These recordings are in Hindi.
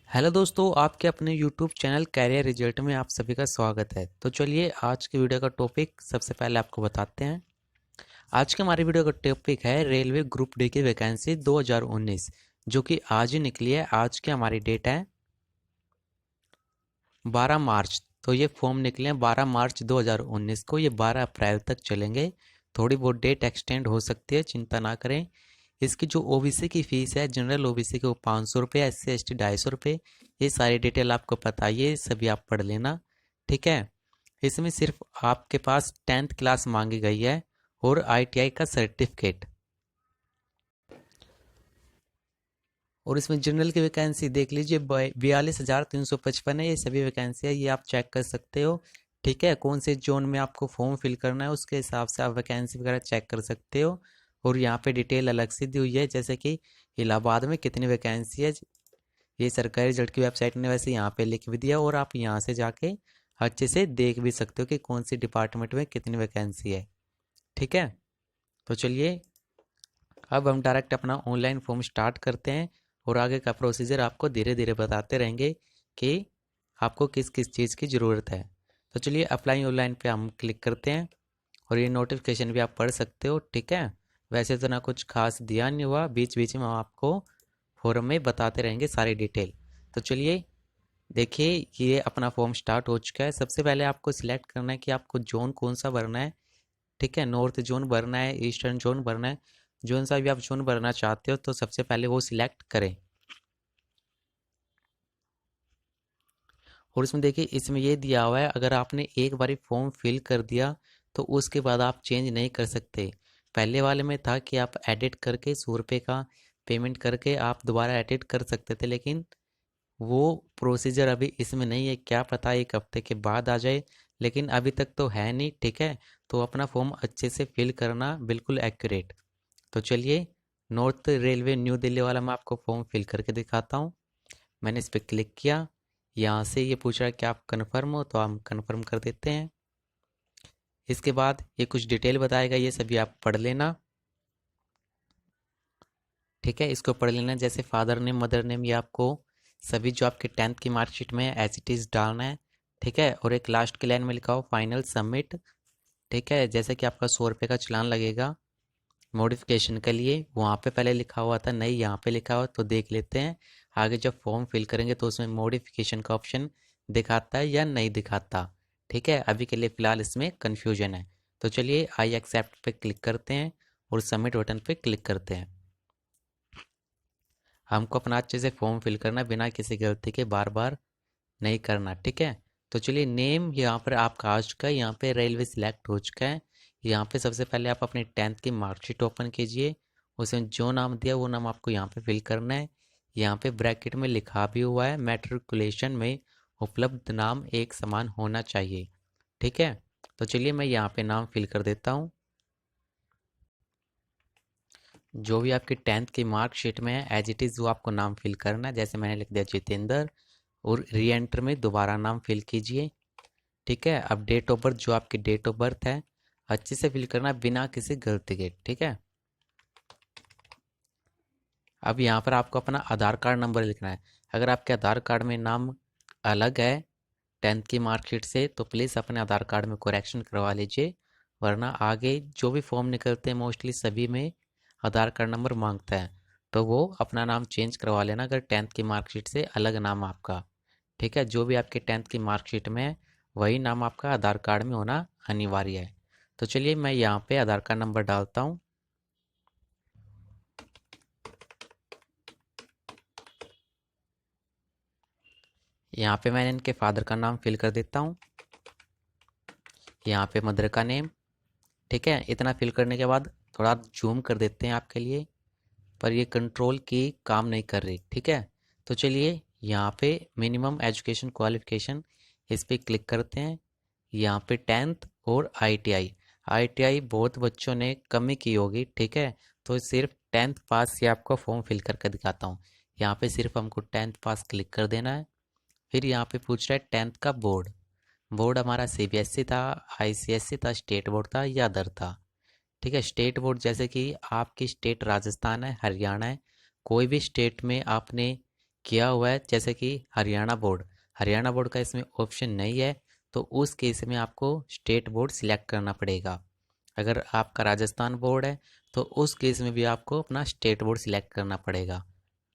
हेलो दोस्तों, आपके अपने यूट्यूब चैनल कैरियर रिजल्ट में आप सभी का स्वागत है। तो चलिए आज की वीडियो का टॉपिक सबसे पहले आपको बताते हैं। आज के हमारी वीडियो का टॉपिक है रेलवे ग्रुप डी की वैकेंसी 2019, जो कि आज ही निकली है। आज की हमारी डेट है 12 मार्च। तो ये फॉर्म निकले हैं 12 मार्च 2019 को, ये 12 अप्रैल तक चलेंगे। थोड़ी बहुत डेट एक्सटेंड हो सकती है, चिंता ना करें। इसकी जो ओबीसी की फ़ीस है, जनरल ओबीसी के वो 500 रुपये, एससी एसटी 250 रुपये। ये सारी डिटेल आपको पता है, ये सभी आप पढ़ लेना, ठीक है। इसमें सिर्फ आपके पास 10th क्लास मांगी गई है और आईटीआई का सर्टिफिकेट। और इसमें जनरल की वैकेंसी देख लीजिए, 42,355 है। ये सभी वैकेंसी है, ये आप चेक कर सकते हो, ठीक है। कौन से जोन में आपको फॉर्म फिल करना है उसके हिसाब से आप वैकेंसी वगैरह चेक कर सकते हो। और यहाँ पे डिटेल अलग से दी हुई है, जैसे कि इलाहाबाद में कितनी वैकेंसी है, ये सरकारी रिजल्ट की वेबसाइट ने वैसे यहाँ पे लिख भी दिया। और आप यहाँ से जाके अच्छे से देख भी सकते हो कि कौन सी डिपार्टमेंट में कितनी वैकेंसी है, ठीक है। तो चलिए अब हम डायरेक्ट अपना ऑनलाइन फॉर्म स्टार्ट करते हैं और आगे का प्रोसीजर आपको धीरे धीरे बताते रहेंगे कि आपको किस किस चीज़ की ज़रूरत है। तो चलिए अप्लाई ऑनलाइन पे हम क्लिक करते हैं और ये नोटिफिकेशन भी आप पढ़ सकते हो, ठीक है। वैसे तो ना कुछ खास ध्यान नहीं हुआ, बीच बीच में हम आपको फोरम में बताते रहेंगे सारी डिटेल। तो चलिए देखिए, ये अपना फॉर्म स्टार्ट हो चुका है। सबसे पहले आपको सिलेक्ट करना है कि आपको जोन कौन सा भरना है, ठीक है। नॉर्थ जोन भरना है, ईस्टर्न जोन भरना है। जोन सा भी आप जोन भरना चाहते हो तो सबसे पहले वो सिलेक्ट करें। और इसमें देखिए, इसमें ये दिया हुआ है, अगर आपने एक बारी फॉर्म फिल कर दिया तो उसके बाद आप चेंज नहीं कर सकते। पहले वाले में था कि आप एडिट करके 100 रुपये का पेमेंट करके आप दोबारा एडिट कर सकते थे, लेकिन वो प्रोसीजर अभी इसमें नहीं है। क्या पता एक हफ्ते के बाद आ जाए, लेकिन अभी तक तो है नहीं, ठीक है। तो अपना फॉर्म अच्छे से फिल करना, बिल्कुल एक्यूरेट। तो चलिए नॉर्थ रेलवे न्यू दिल्ली वाला मैं आपको फॉर्म फिल करके दिखाता हूँ। मैंने इस पर क्लिक किया, यहाँ से ये पूछ रहा है कि आप कन्फर्म हो, तो हम कन्फर्म कर देते हैं। इसके बाद ये कुछ डिटेल बताएगा, ये सभी आप पढ़ लेना, ठीक है। इसको पढ़ लेना, जैसे फादर नेम मदर नेम, ये आपको सभी जो आपके 10th की मार्कशीट में है एज इट इज़ डालना है, ठीक है। और एक लास्ट की लाइन में लिखा हो फाइनल सबमिट, ठीक है। जैसे कि आपका 100 रुपये का चालान लगेगा मॉडिफिकेशन के लिए, वहाँ पे पहले लिखा हुआ था, नहीं यहाँ पे लिखा हुआ, तो देख लेते हैं आगे जब फॉर्म फिल करेंगे तो उसमें मॉडिफिकेशन का ऑप्शन दिखाता है या नहीं दिखाता, ठीक है। अभी के लिए फ़िलहाल इसमें कन्फ्यूजन है। तो चलिए आई एक्सेप्ट पे क्लिक करते हैं और सबमिट बटन पे क्लिक करते हैं। हमको अपना अच्छे से फॉर्म फिल करना, बिना किसी गलती के बार बार नहीं करना, ठीक है। तो चलिए नेम यहाँ पर आपका आ चुका है, यहाँ पे रेलवे सिलेक्ट हो चुका है। यहाँ पे सबसे पहले आप अपनी 10th की मार्कशीट ओपन कीजिए, उसमें जो नाम दिया वो नाम आपको यहाँ पे फिल करना है। यहाँ पे ब्रैकेट में लिखा भी हुआ है मैट्रिकुलेशन में उपलब्ध नाम एक समान होना चाहिए, ठीक है। तो चलिए मैं यहाँ पे नाम फिल कर देता हूँ, जो भी आपकी 10th की मार्कशीट में है एज इट इज़ वो आपको नाम फिल करना है। जैसे मैंने लिख दिया जितेंद्र, और री एंटर में दोबारा नाम फिल कीजिए, ठीक है। अब डेट ऑफ बर्थ, जो आपकी डेट ऑफ बर्थ है अच्छे से फिल करना बिना किसी गलती के, ठीक है। अब यहाँ पर आपको अपना आधार कार्ड नंबर लिखना है। अगर आपके आधार कार्ड में नाम अलग है 10th की मार्कशीट से तो प्लीज़ अपने आधार कार्ड में करेक्शन करवा लीजिए, वरना आगे जो भी फॉर्म निकलते हैं मोस्टली सभी में आधार कार्ड नंबर मांगता है। तो वो अपना नाम चेंज करवा लेना अगर 10th की मार्कशीट से अलग नाम आपका, ठीक है। जो भी आपके 10th की मार्कशीट में है वही नाम आपका आधार कार्ड में होना अनिवार्य है। तो चलिए मैं यहाँ पे आधार कार्ड नंबर डालता हूँ। यहाँ पे मैंने इनके फादर का नाम फिल कर देता हूँ, यहाँ पे मदर का नेम, ठीक है। इतना फिल करने के बाद थोड़ा जूम कर देते हैं आपके लिए, पर ये कंट्रोल की काम नहीं कर रही, ठीक है। तो चलिए यहाँ पे मिनिमम एजुकेशन क्वालिफिकेशन इस पर क्लिक करते हैं। यहाँ पे 10th और आईटीआई, आईटीआई बहुत बच्चों ने कमी की होगी, ठीक है। तो सिर्फ 10th पास से आपको फॉर्म फिल करके दिखाता हूँ। यहाँ पे सिर्फ हमको 10th पास क्लिक कर देना है। फिर यहाँ पे पूछ रहा है 10th का बोर्ड, बोर्ड हमारा सीबीएसई था, आईसीएसई था, स्टेट बोर्ड था या अदर था, ठीक है। स्टेट बोर्ड जैसे कि आपकी स्टेट राजस्थान है, हरियाणा है, कोई भी स्टेट में आपने किया हुआ है, जैसे कि हरियाणा बोर्ड का इसमें ऑप्शन नहीं है, तो उस केस में आपको स्टेट बोर्ड सिलेक्ट करना पड़ेगा। अगर आपका राजस्थान बोर्ड है तो उस केस में भी आपको अपना स्टेट बोर्ड सिलेक्ट करना पड़ेगा।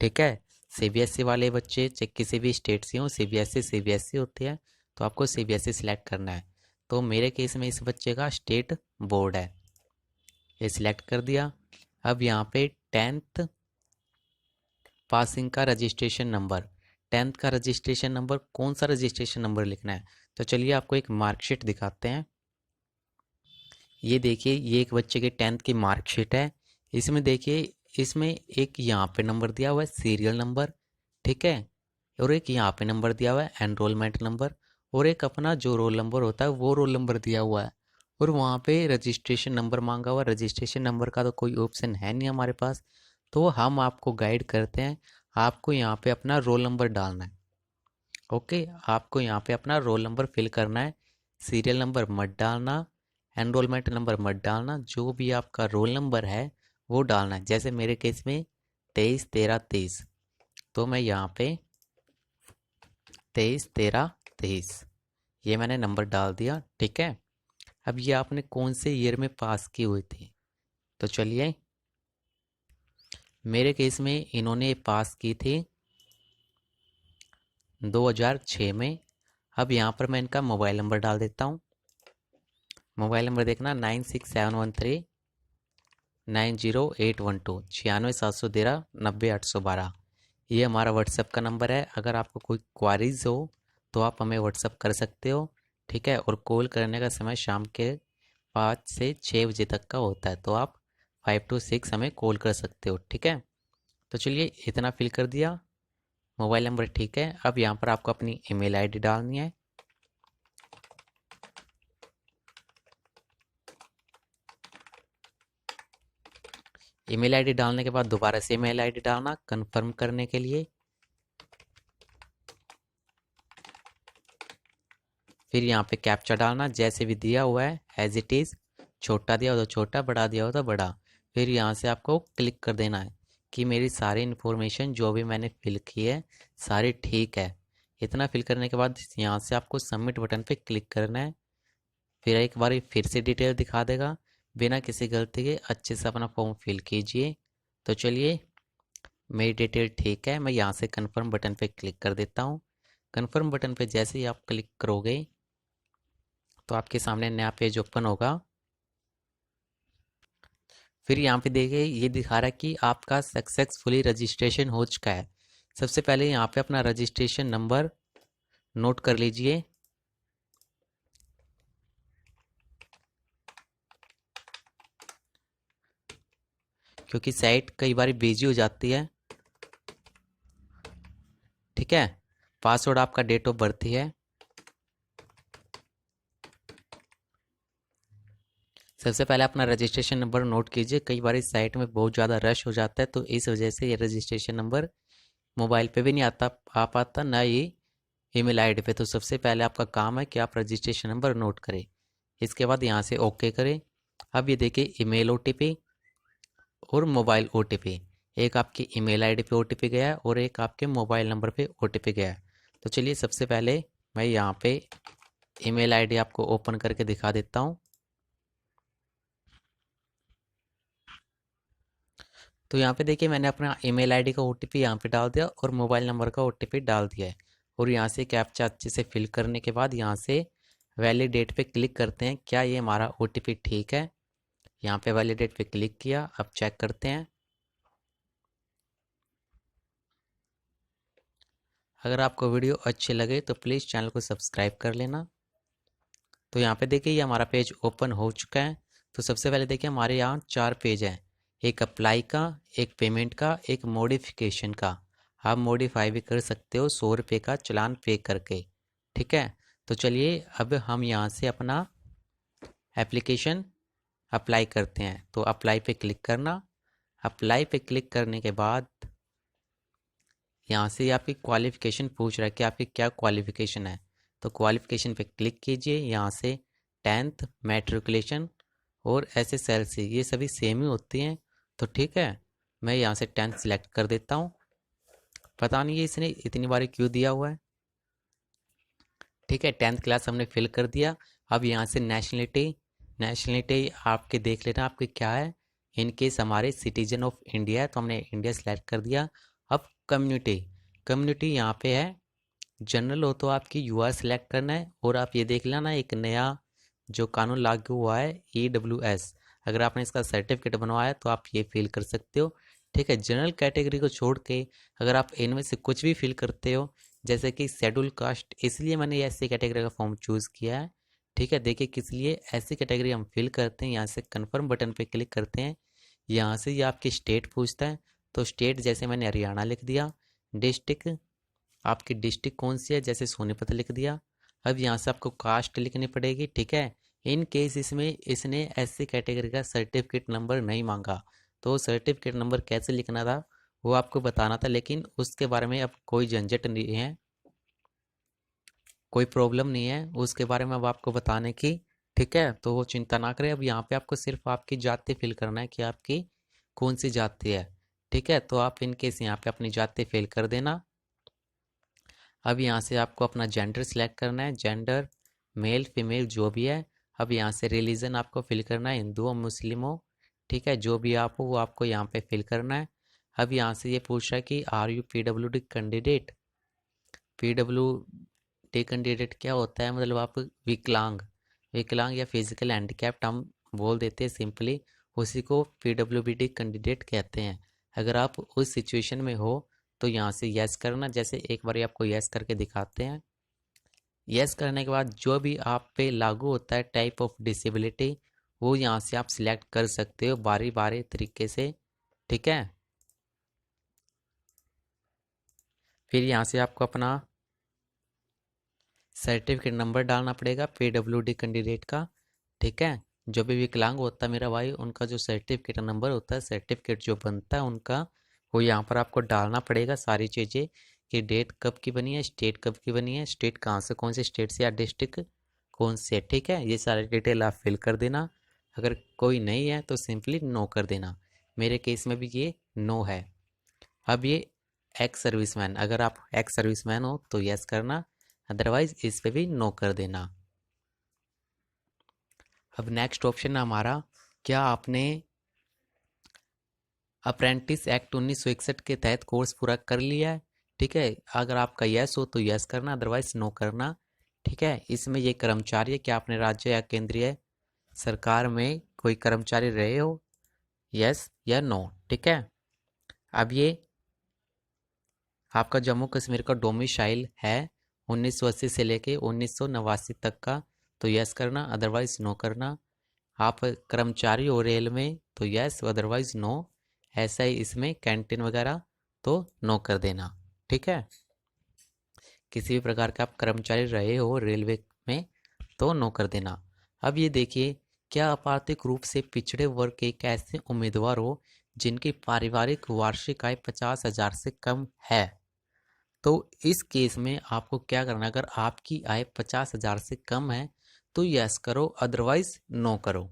ठीक है, सीबीएसई वाले बच्चे चाहे किसी भी स्टेट से हो, सीबीएसई होती है, तो आपको सीबीएसई सिलेक्ट करना है। तो मेरे केस में इस बच्चे का स्टेट बोर्ड है, ये सिलेक्ट कर दिया। अब यहाँ पे 10th पासिंग का रजिस्ट्रेशन नंबर, 10th का रजिस्ट्रेशन नंबर, कौन सा रजिस्ट्रेशन नंबर लिखना है, तो चलिए आपको एक मार्कशीट दिखाते हैं। ये देखिए, ये एक बच्चे के 10th की मार्कशीट है। इसमें देखिए, इसमें एक यहाँ पे नंबर दिया हुआ है सीरियल नंबर, ठीक है, और एक यहाँ पे नंबर दिया हुआ है एनरोलमेंट नंबर, और एक अपना जो रोल नंबर होता है वो रोल नंबर दिया हुआ है, और वहाँ पे रजिस्ट्रेशन नंबर मांगा हुआ है। रजिस्ट्रेशन नंबर का तो कोई ऑप्शन है नहीं हमारे पास, तो हम आपको गाइड करते हैं। आपको यहाँ पे अपना रोल नंबर डालना है। ओके, आपको यहाँ पे अपना रोल नंबर फिल करना है, सीरियल नंबर मत डालना, एनरोलमेंट नंबर मत डालना, जो भी आपका रोल नंबर है वो डालना है। जैसे मेरे केस में 23 13 23, तो मैं यहाँ पे 23 13 23 ये मैंने नंबर डाल दिया। ठीक है, अब ये आपने कौन से ईयर में पास की हुई थी, तो चलिए मेरे केस में इन्होंने पास की थी 2006 में। अब यहाँ पर मैं इनका मोबाइल नंबर डाल देता हूँ। मोबाइल नंबर देखना 9671390812, 9671390812। ये हमारा व्हाट्सएप का नंबर है। अगर आपको कोई क्वारीज हो तो आप हमें व्हाट्सएप कर सकते हो। ठीक है, और कॉल करने का समय शाम के 5 से 6 बजे तक का होता है, तो आप 5 to 6 हमें कॉल कर सकते हो। ठीक है, तो चलिए इतना फिल कर दिया, मोबाइल नंबर ठीक है। अब यहाँ पर आपको अपनी ईमेल आईडी डालनी है। ईमेल आईडी डालने के बाद दोबारा से ईमेल आईडी डालना कंफर्म करने के लिए। फिर यहाँ पे कैप्चा डालना जैसे भी दिया हुआ है एज इट इज़, छोटा दिया हो तो छोटा, बड़ा दिया हो तो बड़ा। फिर यहाँ से आपको क्लिक कर देना है कि मेरी सारी इन्फॉर्मेशन जो भी मैंने फिल की है सारी ठीक है। इतना फिल करने के बाद यहाँ से आपको सबमिट बटन पे क्लिक करना है। फिर एक बार फिर से डिटेल दिखा देगा, बिना किसी गलती के अच्छे से अपना फॉर्म फिल कीजिए। तो चलिए मेरी डिटेल ठीक है, मैं यहाँ से कन्फर्म बटन पे क्लिक कर देता हूँ। कन्फर्म बटन पे जैसे ही आप क्लिक करोगे तो आपके सामने नया पेज ओपन होगा। फिर यहाँ पे देखिए ये दिखा रहा है कि आपका सक्सेसफुली रजिस्ट्रेशन हो चुका है। सबसे पहले यहाँ पे अपना रजिस्ट्रेशन नंबर नोट कर लीजिए। क्योंकि साइट कई बार बिजी हो जाती है। ठीक है, पासवर्ड आपका डेट ऑफ बर्थ ही है। सबसे पहले अपना रजिस्ट्रेशन नंबर नोट कीजिए। कई बार इस साइट में बहुत ज़्यादा रश हो जाता है, तो इस वजह से ये रजिस्ट्रेशन नंबर मोबाइल पे भी नहीं आ पाता, ना ही ईमेल आईडी पे। तो सबसे पहले आपका काम है कि आप रजिस्ट्रेशन नंबर नोट करें। इसके बाद यहाँ से ओके करें। अब ये देखिए ईमेल ओटीपी और मोबाइल ओटीपी, एक आपकी ईमेल आईडी पे ओटीपी गया है और एक आपके मोबाइल नंबर पे ओटीपी गया है। तो चलिए सबसे पहले मैं यहाँ पे ईमेल आईडी आपको ओपन करके दिखा देता हूँ। तो यहाँ पे देखिए मैंने अपना ईमेल आईडी का ओटीपी यहाँ पे डाल दिया और मोबाइल नंबर का ओटीपी डाल दिया है। और यहाँ से कैप्चा अच्छे से फिल करने के बाद यहाँ से वैलिडेट पे क्लिक करते हैं। क्या ये हमारा ओटीपी ठीक है? यहाँ पे वैलिडेट पे क्लिक किया। अब चेक करते हैं। अगर आपको वीडियो अच्छे लगे तो प्लीज़ चैनल को सब्सक्राइब कर लेना। तो यहाँ पे देखिए ये हमारा पेज ओपन हो चुका है। तो सबसे पहले देखिए हमारे यहाँ 4 पेज हैं, एक अप्लाई का, एक पेमेंट का, एक मॉडिफिकेशन का। आप मॉडिफाई भी कर सकते हो 100 रुपये का चालान पे करके। ठीक है, तो चलिए अब हम यहाँ से अपना एप्लीकेशन अप्लाई करते हैं। तो अप्लाई पे क्लिक करना। अप्लाई पे क्लिक करने के बाद यहाँ से आपकी क्वालिफ़िकेशन पूछ रहा है कि आपकी क्या क्वालिफ़िकेशन है। तो क्वालिफ़िकेशन पे क्लिक कीजिए। यहाँ से 10th मैट्रिकुलेशन और SSLC ये सभी सेम ही होती हैं। तो ठीक है, मैं यहाँ से 10th सिलेक्ट कर देता हूँ। पता नहीं है इसने इतनी बार क्यों दिया हुआ है। ठीक है, 10th क्लास हमने फिल कर दिया। अब यहाँ से नेशनलिटी, नेशनलिटी आपके देख लेना आपके क्या है। इन केस हमारे सिटीजन ऑफ इंडिया है तो हमने इंडिया सेलेक्ट कर दिया। अब कम्युनिटी, कम्युनिटी यहाँ पे है जनरल हो तो आपकी यूआर सेलेक्ट करना है। और आप ये देख लेना एक नया जो कानून लागू हुआ है EWS, अगर आपने इसका सर्टिफिकेट बनवाया तो आप ये फिल कर सकते हो। ठीक है, जनरल कैटेगरी को छोड़ के अगर आप इनमें से कुछ भी फिल करते हो, जैसे कि शेड्यूल कास्ट, इसलिए मैंने ये ऐसी कैटेगरी का फॉर्म चूज़ किया है। ठीक है, देखिए किस लिए ऐसी कैटेगरी हम फिल करते हैं। यहाँ से कन्फर्म बटन पे क्लिक करते हैं, यहाँ से ये आपकी स्टेट पूछता है, तो स्टेट जैसे मैंने हरियाणा लिख दिया। डिस्ट्रिक्ट, आपकी डिस्ट्रिक्ट कौन सी है, जैसे सोनीपत लिख दिया। अब यहाँ से आपको कास्ट लिखनी पड़ेगी। ठीक है, इन केस इसमें इसने ऐसी कैटेगरी का सर्टिफिकेट नंबर नहीं मांगा, तो सर्टिफिकेट नंबर कैसे लिखना था वो आपको बताना था, लेकिन उसके बारे में अब कोई झंझट नहीं है, कोई प्रॉब्लम नहीं है उसके बारे में अब आपको बताने की। ठीक है, तो वो चिंता ना करें। अब यहाँ पे आपको सिर्फ आपकी जाति फिल करना है कि आपकी कौन सी जाति है। ठीक है, तो आप इन केस यहाँ पे अपनी जाति फिल कर देना। अब यहाँ से आपको अपना जेंडर सिलेक्ट करना है, जेंडर मेल फीमेल जो भी है। अब यहाँ से रिलीजन आपको फिल करना है, हिंदू हो मुस्लिम हो। ठीक है, जो भी आप हो वो आपको यहाँ पे फिल करना है। अब यहाँ से ये पूछ रहा है कि are you PWD candidate. PWD candidate क्या होता है, मतलब आप विकलांग, विकलांग या फिजिकल हैंडीकैप्ड हम बोल देते हैं सिंपली, उसी को PWD कैंडिडेट कहते हैं। अगर आप उस सिचुएशन में हो तो यहाँ से यस करना, जैसे एक बार आपको यस करके दिखाते हैं। यस करने के बाद जो भी आप पे लागू होता है टाइप ऑफ डिसेबिलिटी, वो यहाँ से आप सिलेक्ट कर सकते हो बारी बारी तरीके से। ठीक है, फिर यहाँ से आपको अपना सर्टिफिकेट नंबर डालना पड़ेगा PWD कैंडिडेट का। ठीक है, जो भी विकलांग होता है मेरा भाई, उनका जो सर्टिफिकेट नंबर होता है, सर्टिफिकेट जो बनता है उनका, वो यहाँ पर आपको डालना पड़ेगा सारी चीज़ें, कि डेट कब की बनी है, स्टेट कब की बनी है, स्टेट कहाँ से, कौन से स्टेट से, या डिस्ट्रिक्ट कौन से है। ठीक है, ये सारी डिटेल आप फिल कर देना। अगर कोई नहीं है तो सिंपली नो कर देना। मेरे केस में भी ये नो है। अब ये एक्स सर्विसमैन, अगर आप एक्स सर्विसमैन हो तो यस करना, अदरवाइज इस पे भी नो कर देना। अब नेक्स्ट ऑप्शन है हमारा, क्या आपने अप्रेंटिस एक्ट 1961 के तहत कोर्स पूरा कर लिया है। ठीक है, अगर आपका यस हो तो यस करना, अदरवाइज नो करना। ठीक है, इसमें ये कर्मचारी है कि आपने राज्य या केंद्रीय सरकार में कोई कर्मचारी रहे हो, यस या नो। ठीक है, अब ये आपका जम्मू कश्मीर का डोमिसाइल है 1980 से लेके 1989 तक का, तो यस करना, अदरवाइज नो करना। आप कर्मचारी हो रेल में तो यस, अदरवाइज नो। ऐसा ही इसमें कैंटीन वगैरह तो नो कर देना। ठीक है, किसी भी प्रकार का आप कर्मचारी रहे हो रेलवे में तो नो कर देना। अब ये देखिए, क्या आप आर्थिक रूप से पिछड़े वर्ग के एक ऐसे उम्मीदवार हो जिनकी पारिवारिक वार्षिक आय 50,000 से कम है। तो इस केस में आपको क्या करना है, अगर आपकी आय 50,000 से कम है तो यस करो, अदरवाइज नो करो।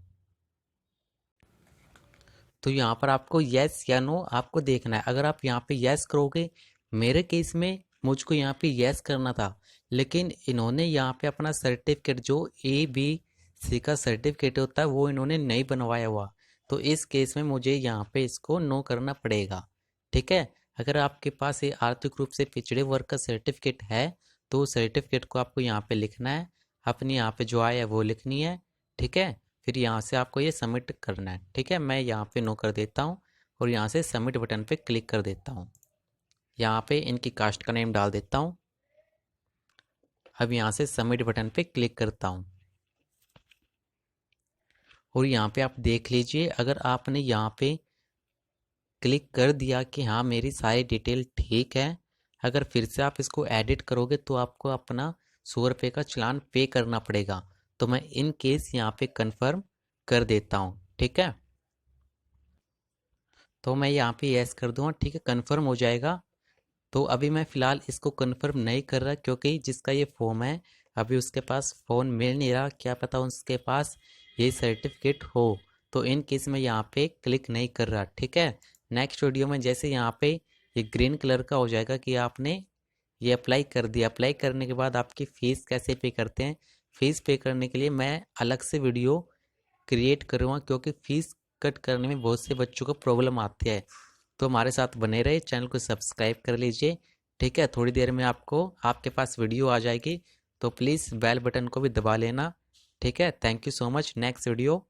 तो यहाँ पर आपको यस या नो आपको देखना है। अगर आप यहाँ पे यस करोगे, मेरे केस में मुझको यहाँ पे यस करना था, लेकिन इन्होंने यहाँ पे अपना सर्टिफिकेट जो ABC का सर्टिफिकेट होता है वो इन्होंने नहीं बनवाया हुआ, तो इस केस में मुझे यहाँ पे इसको नो करना पड़ेगा। ठीक है, अगर आपके पास ये आर्थिक रूप से पिछड़े वर्ग का सर्टिफिकेट है तो सर्टिफिकेट को आपको यहाँ पे लिखना है, अपनी यहाँ पे जो आय है वो लिखनी है। ठीक है, फिर यहाँ से आपको ये सबमिट करना है। ठीक है, मैं यहाँ पे नो कर देता हूँ और यहाँ से सबमिट बटन पे क्लिक कर देता हूँ। यहाँ पे इनकी कास्ट का नेम डाल देता हूँ। अब यहाँ से सबमिट बटन पे क्लिक करता हूँ और यहाँ पे आप देख लीजिए, अगर आपने यहाँ पे क्लिक कर दिया कि हाँ मेरी सारी डिटेल ठीक है, अगर फिर से आप इसको एडिट करोगे तो आपको अपना 100 रुपये का चालान पे करना पड़ेगा। तो मैं इन केस यहाँ पे कंफर्म कर देता हूँ। ठीक है, तो मैं यहाँ पे यस कर दूँगा। ठीक है, कंफर्म हो जाएगा। तो अभी मैं फ़िलहाल इसको कंफर्म नहीं कर रहा, क्योंकि जिसका ये फॉर्म है अभी उसके पास फ़ोन मिल नहीं रहा, क्या पता उसके पास ये सर्टिफिकेट हो, तो इन केस में यहाँ पे क्लिक नहीं कर रहा। ठीक है, नेक्स्ट वीडियो में जैसे यहाँ पे ये ग्रीन कलर का हो जाएगा कि आपने ये अप्लाई कर दिया। अप्लाई करने के बाद आपकी फ़ीस कैसे पे करते हैं, फ़ीस पे करने के लिए मैं अलग से वीडियो क्रिएट करूँगा, क्योंकि फ़ीस कट करने में बहुत से बच्चों को प्रॉब्लम आती है। तो हमारे साथ बने रहे, चैनल को सब्सक्राइब कर लीजिए। ठीक है, थोड़ी देर में आपको आपके पास वीडियो आ जाएगी, तो प्लीज़ बेल बटन को भी दबा लेना। ठीक है, thank you so much. Next video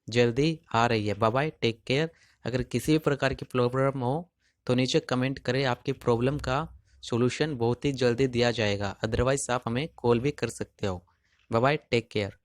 जल्दी आ रही है। Bye bye, take care. अगर किसी भी प्रकार की प्रॉब्लम हो तो नीचे कमेंट करें, आपकी प्रॉब्लम का सॉल्यूशन बहुत ही जल्दी दिया जाएगा। अदरवाइज आप हमें कॉल भी कर सकते हो। Bye bye, take care.